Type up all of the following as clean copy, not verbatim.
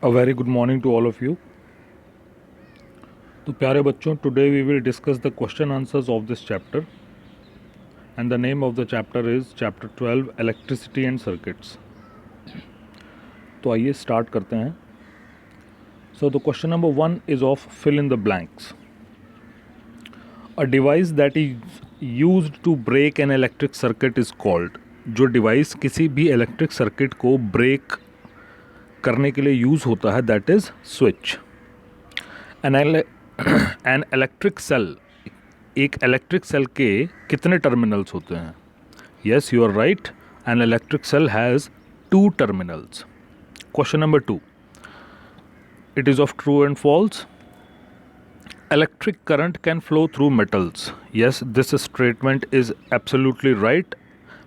A very good morning to all of you. तो प्यारे बच्चों, today we will discuss the question answers of this chapter and the name of the chapter is chapter 12 electricity and circuits. तो आइए start करते हैं. So the question number 1 is of fill in the blanks. A device that is used to break an electric circuit is called. जो device किसी भी electric circuit को break करने के लिए यूज़ होता है that is switch. An electric cell, एक इलेक्ट्रिक सेल के कितने टर्मिनल्स होते हैं? Yes, you are right, an electric cell has 2 terminals. Question number 2, it is of true and false. Electric current can flow through metals. Yes, this statement is absolutely right.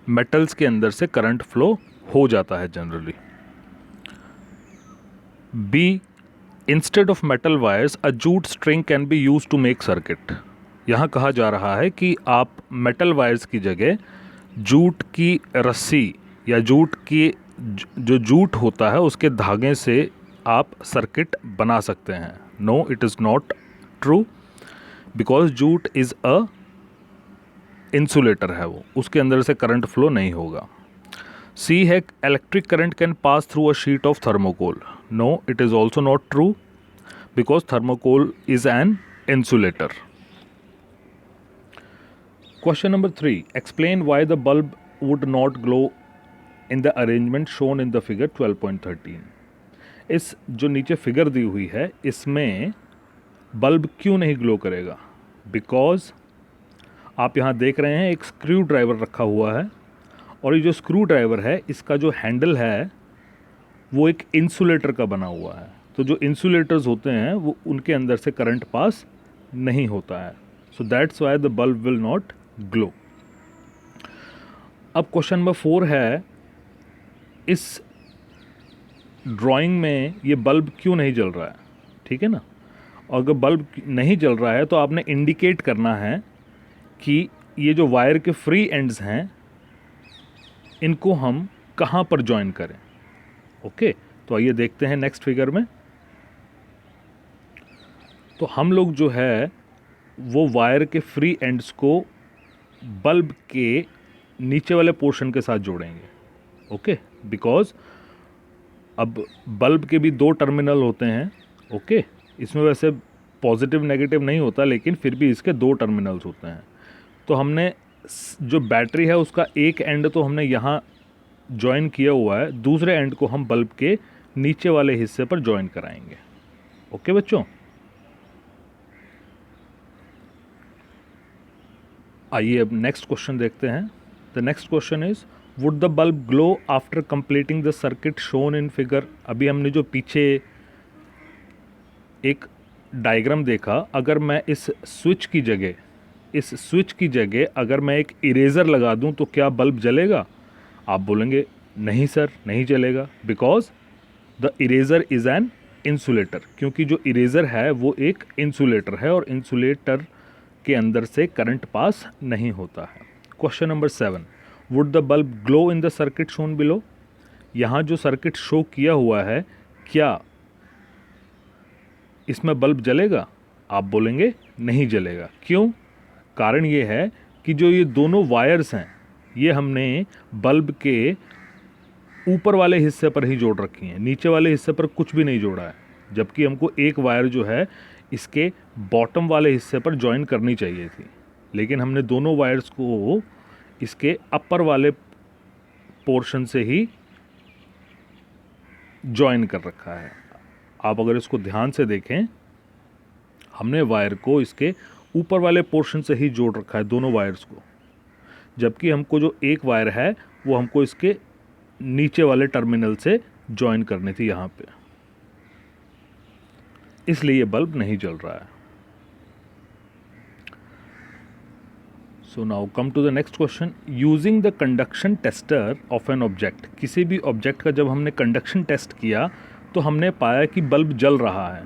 Metals के अंदर से current flow हो जाता है generally. B, instead of metal wires a jute string can be use to make circuit. यहाँ कहा जा रहा है कि आप मेटल वायर्स की जगह जूट की रस्सी या जूट की जो जूट होता है उसके धागे से आप सर्किट बना सकते हैं. No, it is not true because jute is a insulator है, वो उसके अंदर से करंट फ्लो नहीं होगा. सी है, electric current can pass through a sheet of thermocol. No, it is also not true because thermocol is an insulator. Question number 3, explain why the bulb would not glow in the arrangement shown in the figure 12.13. इस जो नीचे figure दी हुई है इसमें bulb क्यों नहीं glow करेगा? Because आप यहाँ देख रहे हैं एक स्क्रू ड्राइवर रखा हुआ है और ये जो स्क्रू ड्राइवर है इसका जो हैंडल है वो एक इंसुलेटर का बना हुआ है. तो जो इंसुलेटर्स होते हैं वो उनके अंदर से करंट पास नहीं होता है. So that's why the bulb will not glow. अब क्वेश्चन नंबर 4 है, इस ड्राइंग में ये बल्ब क्यों नहीं जल रहा है? ठीक है ना. और अगर बल्ब नहीं जल रहा है तो आपने इंडिकेट करना है कि ये जो वायर के फ्री एंड्स हैं इनको हम कहाँ पर जॉइन करें. ओके, तो आइए देखते हैं नेक्स्ट फिगर में. तो हम लोग जो है वो वायर के फ्री एंड्स को बल्ब के नीचे वाले पोर्शन के साथ जोड़ेंगे. ओके, बिकॉज अब बल्ब के भी 2 टर्मिनल होते हैं. ओके, इसमें वैसे पॉजिटिव नेगेटिव नहीं होता लेकिन फिर भी इसके 2 टर्मिनल्स होते हैं. तो हमने जो बैटरी है उसका एक एंड तो हमने यहाँ जॉइन किया हुआ है, दूसरे एंड को हम बल्ब के नीचे वाले हिस्से पर जॉइन कराएंगे. ओके बच्चों, आइए अब नेक्स्ट क्वेश्चन देखते हैं. The next question is, would the bulb glow after completing the circuit shown in figure. अभी हमने जो पीछे एक डायग्राम देखा, अगर मैं इस स्विच की जगह अगर मैं एक इरेज़र लगा दूं तो क्या बल्ब जलेगा? आप बोलेंगे नहीं सर, नहीं जलेगा because the eraser is an insulator. क्योंकि जो इरेज़र है वो एक इंसुलेटर है और इंसुलेटर के अंदर से करंट पास नहीं होता है. Question number 7, would the bulb glow in the circuit shown below. यहाँ जो सर्किट शो किया हुआ है क्या इसमें बल्ब जलेगा? आप बोलेंगे नहीं जलेगा. क्यों? कारण ये है कि जो ये दोनों वायर्स हैं ये हमने बल्ब के ऊपर वाले हिस्से पर ही जोड़ रखी हैं, नीचे वाले हिस्से पर कुछ भी नहीं जोड़ा है. जबकि हमको एक वायर जो है इसके बॉटम वाले हिस्से पर जॉइन करनी चाहिए थी, लेकिन हमने दोनों वायर्स को इसके अपर वाले पोर्शन से ही जॉइन कर रखा है. आप अगर इसको ध्यान से देखें, हमने वायर को इसके ऊपर वाले पोर्शन से ही जोड़ रखा है दोनों वायर्स को, जबकि हमको जो एक वायर है वो हमको इसके नीचे वाले टर्मिनल से जॉइन करनी थी यहाँ पे, इसलिए ये बल्ब नहीं जल रहा है. So now come to the next question. Using the conduction tester of an object. किसी भी ऑब्जेक्ट का जब हमने कंडक्शन टेस्ट किया तो हमने पाया कि बल्ब जल रहा है.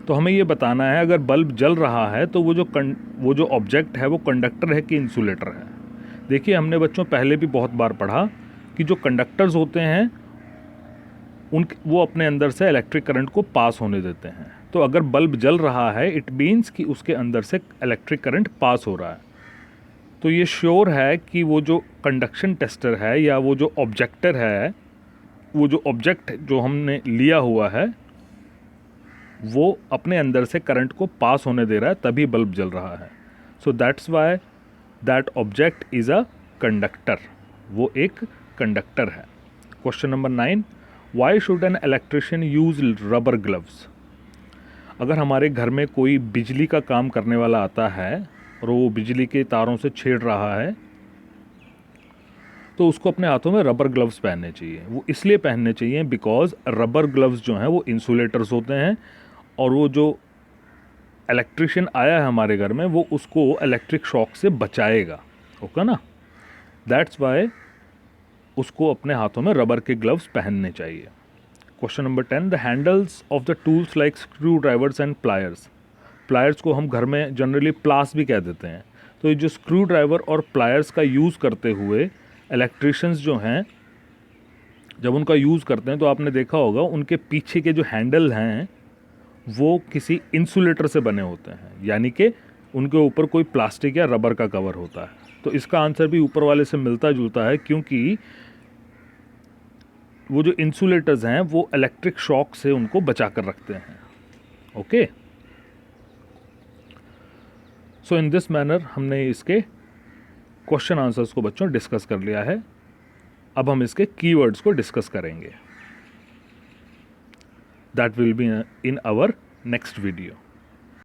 तो हमें ये बताना है अगर बल्ब जल रहा है तो वो जो ऑब्जेक्ट है वो कंडक्टर है कि इंसुलेटर है. देखिए, हमने बच्चों पहले भी बहुत बार पढ़ा कि जो कंडक्टर्स होते हैं वो अपने अंदर से इलेक्ट्रिक करंट को पास होने देते हैं। तो अगर बल्ब जल रहा है इट मीन्स कि उसके अंदर से इलेक्ट्रिक करंट पास हो रहा है। तो ये श्योर है कि वो जो कंडक्शन टेस्टर है या वो जो ऑब्जेक्टर है, वो जो ऑब्जेक्ट जो हमने लिया हुआ है वो अपने अंदर से करंट को पास होने दे रहा है, तभी बल्ब जल रहा है। So that's why that object is a conductor, वो एक कंडक्टर है। Question number 9, why should an electrician use rubber gloves? अगर हमारे घर में कोई बिजली का काम करने वाला आता है और वो बिजली के तारों से छेड़ रहा है तो उसको अपने हाथों में रबर ग्लव्स पहनने चाहिए। वो इसलिए पहनने चाहिए बिकॉज रबर ग्लव्स जो हैं वो इंसुलेटर्स होते हैं और वो जो इलेक्ट्रिशियन आया है हमारे घर में वो उसको इलेक्ट्रिक शॉक से बचाएगा, ओके ना। दैट्स वाई उसको अपने हाथों में रबर के ग्लव्स पहनने चाहिए। Question number 10, the handles of the tools like screw drivers and pliers. Pliers को हम घर में जनरली प्लास भी कह देते हैं। तो ये जो स्क्रू ड्राइवर और प्लायर्स का यूज़ करते हुए इलेक्ट्रिशियंस जो हैं जब उनका यूज़ करते हैं तो आपने देखा होगा उनके पीछे के जो हैंडल हैं वो किसी इंसुलेटर से बने होते हैं, यानी कि उनके ऊपर कोई प्लास्टिक या रबर का कवर होता है। तो इसका आंसर भी ऊपर वाले से मिलता जुलता है क्योंकि वो जो इंसुलेटर्स हैं वो इलेक्ट्रिक शॉक से उनको बचा कर रखते हैं। Okay, so in this manner हमने इसके क्वेश्चन आंसर्स को बच्चों डिस्कस कर लिया है। अब हम इसके कीवर्ड्स को डिस्कस करेंगे। That will be in our next video.